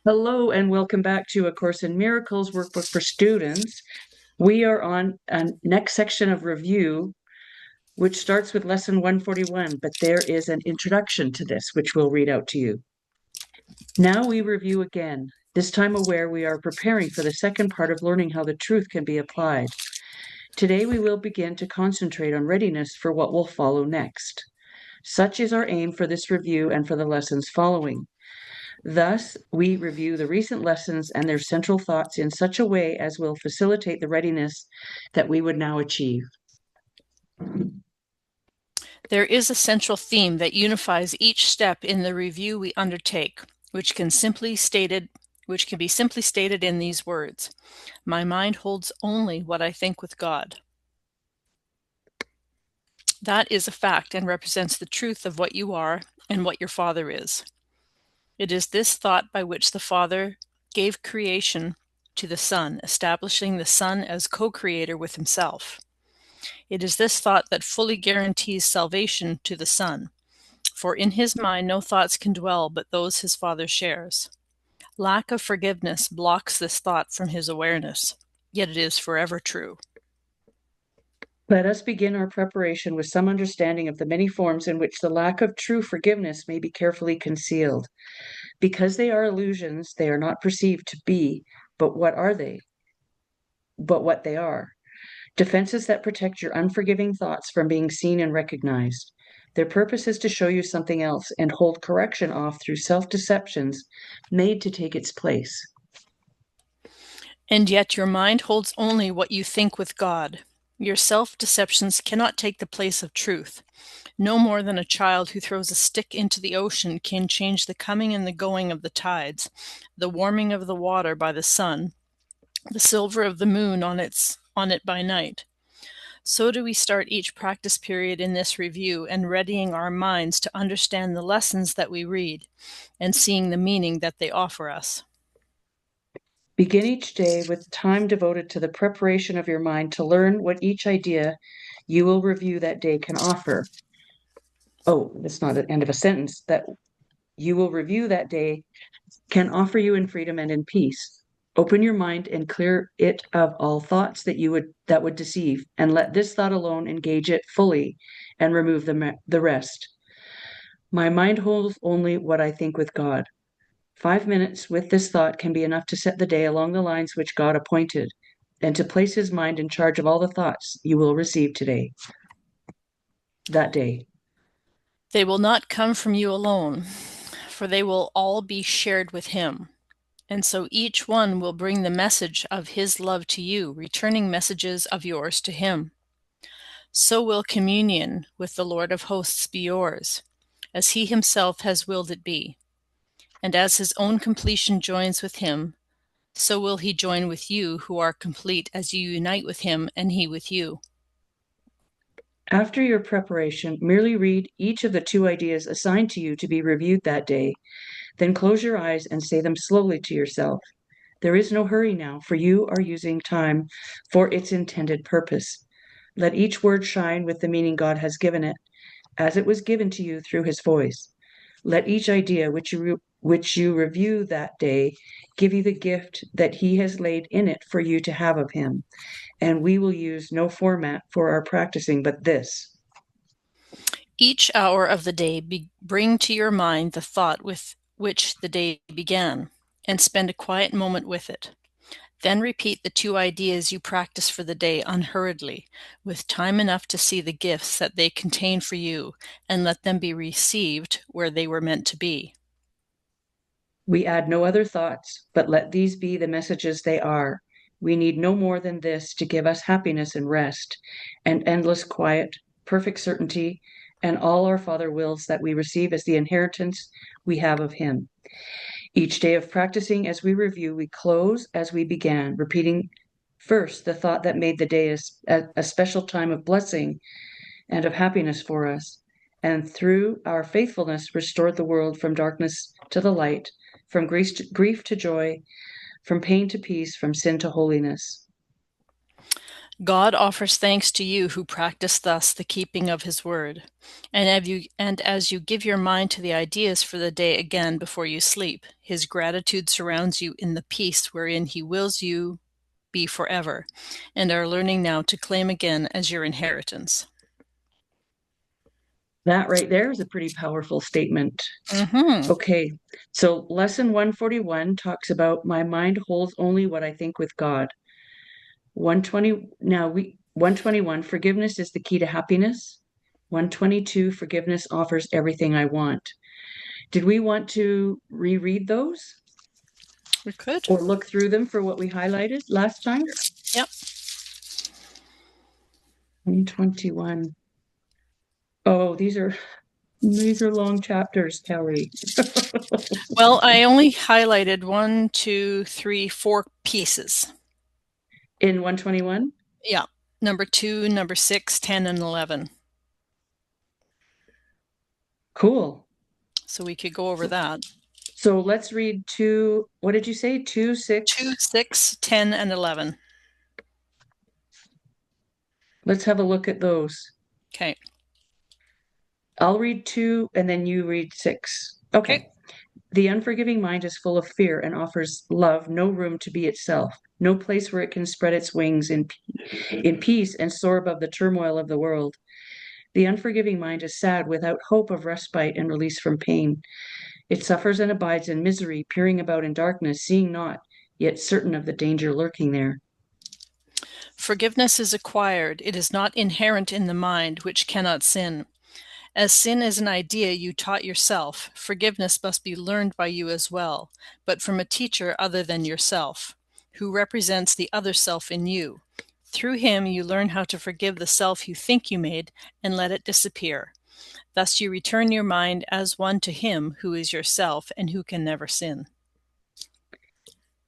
Hello and welcome back to A Course in Miracles workbook for students. We are on a next section of review, which starts with lesson 141, but there is an introduction to this, which we'll read out to you. Now we review again, this time aware we are preparing for the second part of learning how the truth can be applied. Today we will begin to concentrate on readiness for what will follow next. Such is our aim for this review and for the lessons following. Thus, we review the recent lessons and their central thoughts in such a way as will facilitate the readiness that we would now achieve. There is a central theme that unifies each step in the review we undertake, which can be simply stated in these words: my mind holds only what I think with God. That is a fact and represents the truth of what you are and what your Father is. It is this thought by which the Father gave creation to the Son, establishing the Son as co-creator with himself. It is this thought that fully guarantees salvation to the Son, for in his mind no thoughts can dwell but those his Father shares. Lack of forgiveness blocks this thought from his awareness, yet it is forever true. Let us begin our preparation with some understanding of the many forms in which the lack of true forgiveness may be carefully concealed. Because they are illusions, they are not perceived to be, but what are they? But what they are. Defenses that protect your unforgiving thoughts from being seen and recognized. Their purpose is to show you something else and hold correction off through self-deceptions made to take its place. And yet your mind holds only what you think with God. Your self-deceptions cannot take the place of truth. No more than a child who throws a stick into the ocean can change the coming and the going of the tides, the warming of the water by the sun, the silver of the moon on it by night. So do we start each practice period in this review and readying our minds to understand the lessons that we read and seeing the meaning that they offer us. Begin each day with time devoted to the preparation of your mind to learn what each idea you will review that day can offer. Oh, that's not the end of a sentence. That you will review that day can offer you in freedom and in peace. Open your mind and clear it of all thoughts that would deceive, and let this thought alone engage it fully and remove the rest. My mind holds only what I think with God. 5 minutes with this thought can be enough to set the day along the lines which God appointed, and to place his mind in charge of all the thoughts you will receive that day. They will not come from you alone, for they will all be shared with him. And so each one will bring the message of his love to you, returning messages of yours to him. So will communion with the Lord of hosts be yours, as he himself has willed it be. And as his own completion joins with him, so will he join with you who are complete as you unite with him and he with you. After your preparation, merely read each of the 2 ideas assigned to you to be reviewed that day. Then close your eyes and say them slowly to yourself. There is no hurry now, for you are using time for its intended purpose. Let each word shine with the meaning God has given it, as it was given to you through his voice. Let each idea which you review that day give you the gift that he has laid in it for you to have of him. And we will use no format for our practicing but this. Each hour of the day bring to your mind the thought with which the day began, and spend a quiet moment with it. Then repeat the 2 ideas you practice for the day unhurriedly, with time enough to see the gifts that they contain for you, and let them be received where they were meant to be. We add no other thoughts, but let these be the messages they are. We need no more than this to give us happiness and rest, and endless quiet, perfect certainty, and all our Father wills that we receive as the inheritance we have of him. Each day of practicing as we review, we close as we began, repeating first the thought that made the day a special time of blessing and of happiness for us, and through our faithfulness restored the world from darkness to the light, from grief to joy, from pain to peace, from sin to holiness. God offers thanks to you who practice thus the keeping of his word. And as you give your mind to the ideas for the day again before you sleep, his gratitude surrounds you in the peace wherein he wills you be forever, and are learning now to claim again as your inheritance. That right there is a pretty powerful statement. Mm-hmm. Okay, so lesson 141 talks about my mind holds only what I think with God. 121, forgiveness is the key to happiness. 122, forgiveness offers everything I want. Did we want to reread those We could. or look through them for what we highlighted last time? Yep. 121. Oh, these are long chapters, Kelly. Well, I only highlighted 1, 2, 3, 4 pieces. In 121? Yeah. Number 2, number 6, 10, and 11. Cool. So we could go over So, that. so let's read two, what did you say? 2, 2, 6? 6, 10, and 11. Let's have a look at those. Okay. I'll read 2 and then you read 6. Okay. Okay. The unforgiving mind is full of fear and offers love no room to be itself, no place where it can spread its wings in peace and soar above the turmoil of the world. The unforgiving mind is sad without hope of respite and release from pain. It suffers and abides in misery, peering about in darkness, seeing not, yet certain of the danger lurking there. Forgiveness is acquired. It is not inherent in the mind, which cannot sin. As sin is an idea you taught yourself, forgiveness must be learned by you as well, but from a teacher other than yourself, who represents the other self in you. Through him, you learn how to forgive the self you think you made and let it disappear. Thus, you return your mind as one to him who is yourself and who can never sin.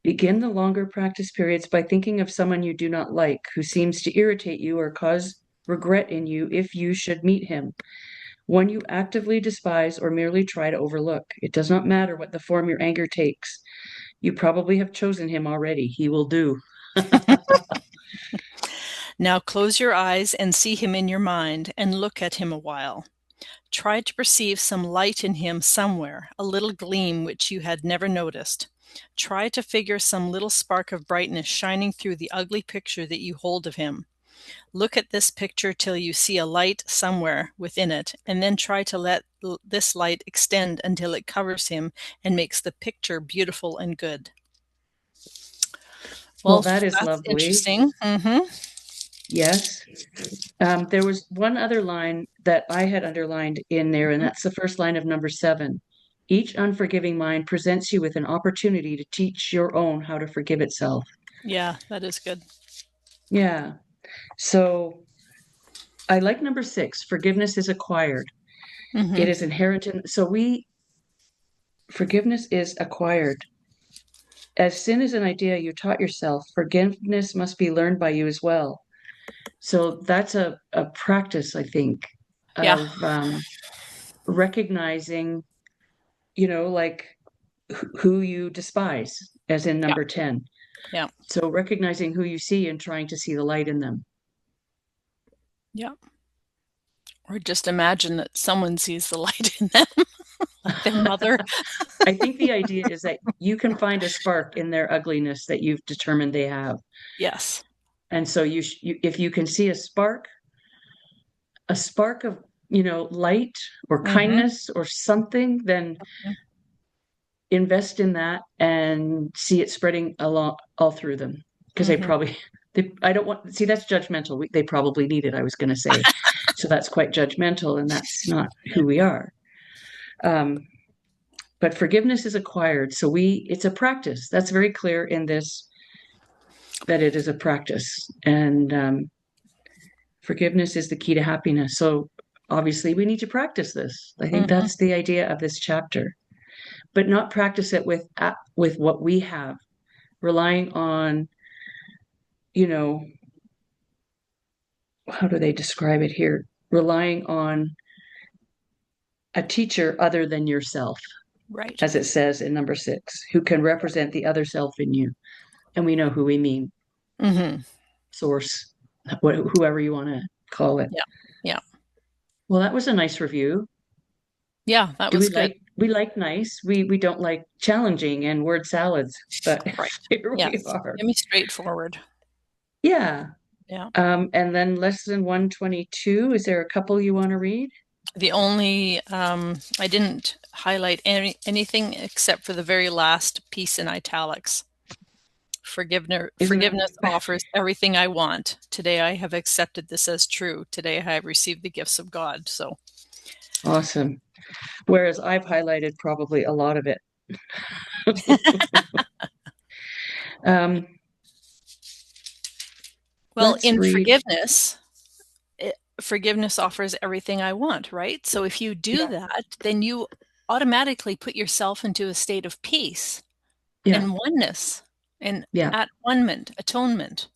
Begin the longer practice periods by thinking of someone you do not like, who seems to irritate you or cause regret in you if you should meet him. One you actively despise or merely try to overlook. It does not matter what the form your anger takes. You probably have chosen him already. He will do. Now close your eyes and see him in your mind and look at him a while. Try to perceive some light in him somewhere, a little gleam which you had never noticed. Try to figure some little spark of brightness shining through the ugly picture that you hold of him. Look at this picture till you see a light somewhere within it, and then try to let this light extend until it covers him and makes the picture beautiful and good. Well, Well, that is that's lovely. interesting. Yes. There was one other line that I had underlined in there, and that's the first line of number 7. Each unforgiving mind presents you with an opportunity to teach your own how to forgive itself. Yeah, that is good. Yeah. So I like number 6. Forgiveness is acquired. It Hmm. is inherited. Forgiveness is acquired. As sin is an idea you taught yourself, forgiveness must be learned by you as well. So that's a practice, I think, Yeah. of recognizing, like who you despise, as in Yeah. number 10. Yeah. So recognizing who you see and trying to see the light in them. Yeah. Or just imagine that someone sees the light in them, like their mother. I think the idea is that you can find a spark in their ugliness that you've determined they have. Yes. And so if you can see a spark of, light or Hmm. kindness or something, then invest in that and see it spreading along all through them, because Hmm. I don't want see that's judgmental. They probably need it, I was going to say. So that's quite judgmental, and that's not who we are. um, but forgiveness is acquired, so it's a practice. That's very clear in this, that it is a practice, and forgiveness is the key to happiness. So obviously we need to practice this. I think Hmm. that's the idea of this chapter, but not practice it with what we have, relying on, you know, how do they describe it here? Relying on a teacher other than yourself, Right. as it says in number 6, who can represent the other self in you. And we know who we mean. Hmm. Source. whoever you want to call it. Yeah. Yeah. Well, that was a nice review. Yeah, that Do was good. we like nice? We don't like challenging and word salads, but Right. here we Yes. are. Give me straightforward. Yeah. Yeah. And then lesson 122, is there a couple you want to read? The only I didn't highlight anything except for the very last piece in italics. Isn't Forgiveness that offers everything I want. Today I have accepted this as true. Today I have received the gifts of God. So, awesome? Whereas I've highlighted probably a lot of it. Um, well, let's in read. forgiveness offers everything I want, right? So if you do Yeah, that, then you automatically put yourself into a state of peace yeah, and oneness and yeah, at atonement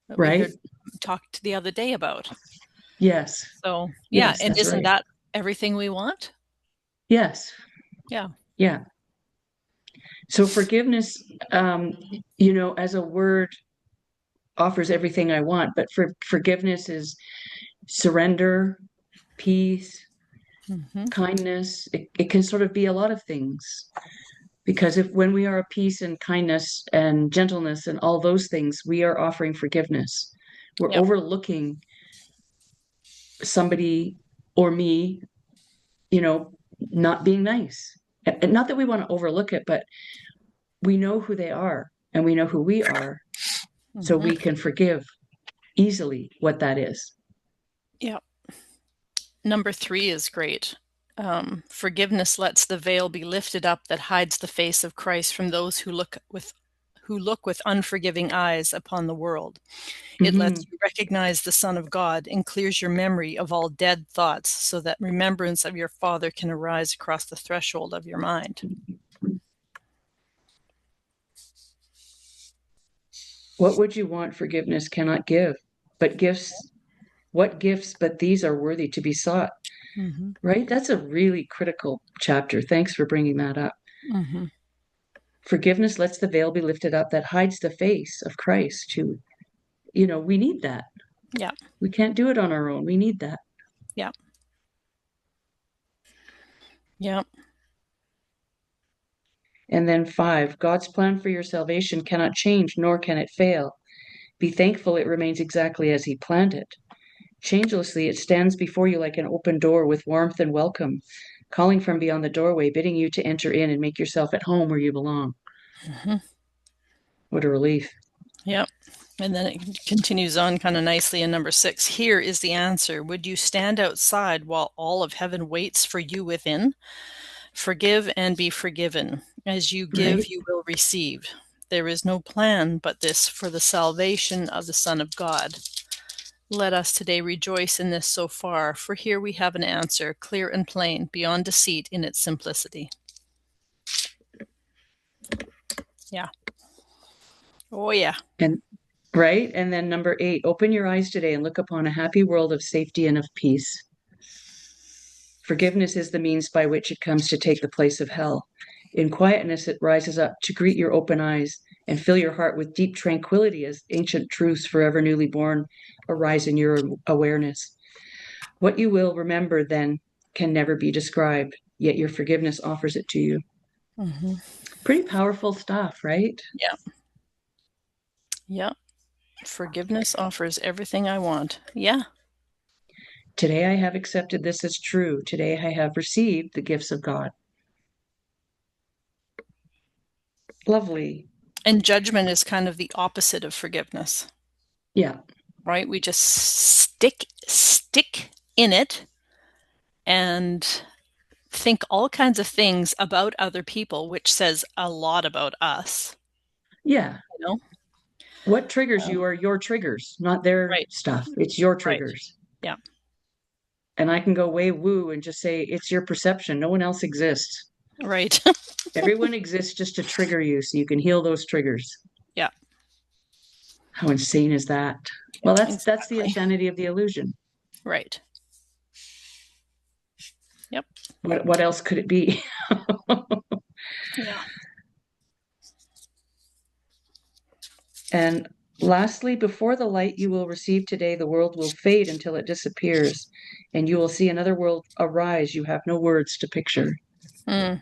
that we right? heard talked the other day about. Yes, So, yeah, yes, and that's isn't right. that everything we want? Yes, Yeah. yeah. So forgiveness, as a word, offers everything I want, but forgiveness is surrender, peace, Hmm. kindness. It can sort of be a lot of things. Because if when we are at peace and kindness and gentleness and all those things, we are offering forgiveness. We're Yep. overlooking somebody or me, you know, not being nice. And not that we want to overlook it, but we know who they are and we know who we are. So Hmm. we can forgive easily what that is. Yep. Number 3 is great. Forgiveness lets the veil be lifted up that hides the face of Christ from those who look with unforgiving eyes upon the world. It lets Hmm. you recognize the Son of God and clears your memory of all dead thoughts so that remembrance of your Father can arise across the threshold of your mind. What would you want forgiveness cannot give? But gifts, what gifts but these are worthy to be sought? Hmm. Right? That's a really critical chapter. Thanks for bringing that up. Hmm. Forgiveness lets the veil be lifted up that hides the face of Christ, who, we need that. Yeah. We can't do it on our own. We need that. Yeah. Yeah. And then 5, God's plan for your salvation cannot change, nor can it fail. Be thankful it remains exactly as He planned it. Changelessly, it stands before you like an open door with warmth and welcome, calling from beyond the doorway, bidding you to enter in and make yourself at home where you belong. Hmm. What a relief. Yeah. And then it continues on kind of nicely in number 6. Here is the answer. Would you stand outside while all of heaven waits for you within? Forgive and be forgiven. As you give, Right? you will receive. There is no plan but this for the salvation of the Son of God. Let us today rejoice in this so far, for here we have an answer, clear and plain, beyond deceit in its simplicity. Yeah. Oh, yeah. And right? And then number 8, open your eyes today and look upon a happy world of safety and of peace. Forgiveness is the means by which it comes to take the place of hell. In quietness, it rises up to greet your open eyes and fill your heart with deep tranquility as ancient truths, forever newly born, arise in your awareness. What you will remember then can never be described, yet your forgiveness offers it to you. Hmm. Pretty powerful stuff, right? Yeah. Yeah. Forgiveness offers everything I want. Yeah. Today I have accepted this as true. Today I have received the gifts of God. Lovely. And judgment is kind of the opposite of forgiveness, Yeah. right? We just stick in it and think all kinds of things about other people, which says a lot about us, Yeah. you know? What triggers you are your triggers, not their Right, stuff. It's your right. triggers. Yeah, And I can go way woo and just say, it's your perception. No one else exists. right. Everyone exists just to trigger you so you can heal those triggers. Yeah, How insane is that? yeah, Well, that's the exactly. insanity of the illusion. Right. Yep. What else could it be? Yeah. And Lastly, before the light you will receive today, the world will fade until it disappears, and you will see another world arise you have no words to picture. Mm.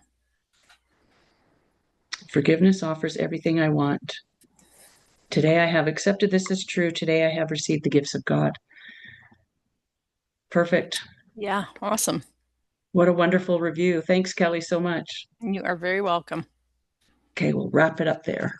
Forgiveness offers everything I want. Today I have accepted this as true. Today I have received the gifts of God. Perfect. Yeah, awesome. What a wonderful review. Thanks, Kelly, so much. You are very welcome. Okay, we'll wrap it up there.